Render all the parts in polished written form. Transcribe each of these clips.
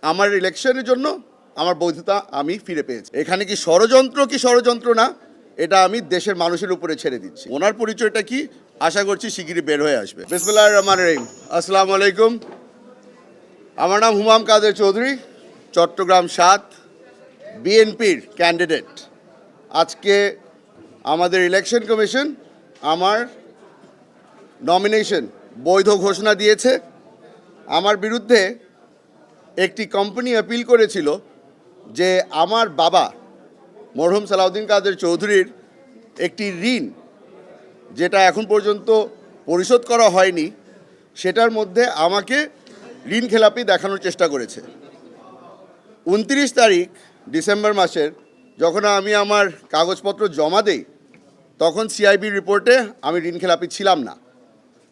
আমার ইলেকশনের জন্য আমার বৈধতা আমি ফিরে পেয়েছি। এখানে কি ষড়যন্ত্র না, এটা আমি দেশের মানুষের উপরে ছেড়ে দিচ্ছি। ওনার পরিচয়টা কি আশা করছি শিগগিরই বের হয়ে আসবে। বিসমিল্লাহির রহমানির রহিম। আসসালামু আলাইকুম। আমার নাম হুমাম কাদের চৌধুরী, চট্টগ্রাম ৭ বিএনপির ক্যান্ডিডেট। আজকে আমাদের ইলেকশন কমিশন আমার নমিনেশন বৈধ ঘোষণা দিয়েছে। আমার বিরুদ্ধে একটি কোম্পানি আপিল করেছিল যে আমার বাবা মরহুম সালাউদ্দিন কাদের চৌধুরীর একটি ঋণ, যেটা এখন পর্যন্ত পরিশোধ করা হয়নি, সেটার মধ্যে আমাকে ঋণ খেলাপি দেখানোর চেষ্টা করেছে। 29 তারিখ ডিসেম্বর মাসের যখন আমি আমার কাগজপত্র জমা দেই, তখন সিআইবি রিপোর্টে আমি ঋণ খেলাপি ছিলাম না।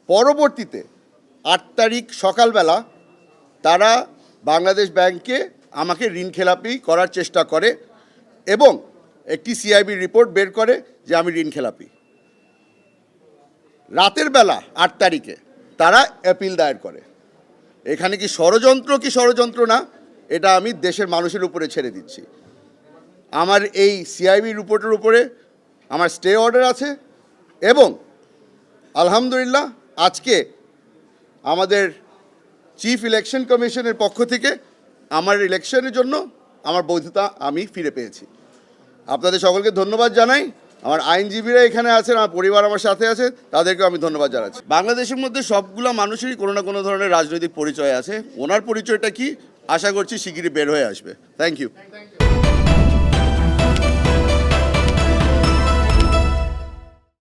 পরবর্তীতে 8 তারিখ সকালবেলা তারা বাংলাদেশ ব্যাংকে আমাকে ঋণ খেলাপি করার চেষ্টা করে এবং একটি সিআইবি রিপোর্ট বের করে যে আমি ঋণ খেলাপি। রাতের বেলা 8 তারিখে তারা অ্যাপিল দায়ের করে। এখানে কি ষড়যন্ত্র না, এটা আমি দেশের মানুষের উপরে ছেড়ে দিচ্ছি। আমার এই সিআইবি রিপোর্টের উপরে আমার স্টে অর্ডার আছে এবং আলহামদুলিল্লাহ আজকে আমাদের চিফ ইলেকশন কমিশনের পক্ষ থেকে আমার ইলেকশনের জন্য আমার বৈধতা আমি ফিরে পেয়েছি। আপনাদের সকলকে ধন্যবাদ জানাই। আমার আইনজীবীরা এখানে আছেন, আমার পরিবার আমার সাথে আছে, তাদেরকেও আমি ধন্যবাদ জানাচ্ছি। বাংলাদেশের মধ্যে সবগুলো মানুষেরই কোনো না কোনো ধরনের রাজনৈতিক পরিচয় আছে। ওনার পরিচয়টা কি আশা করছি শিগগিরই বের হয়ে আসবে। Thank you.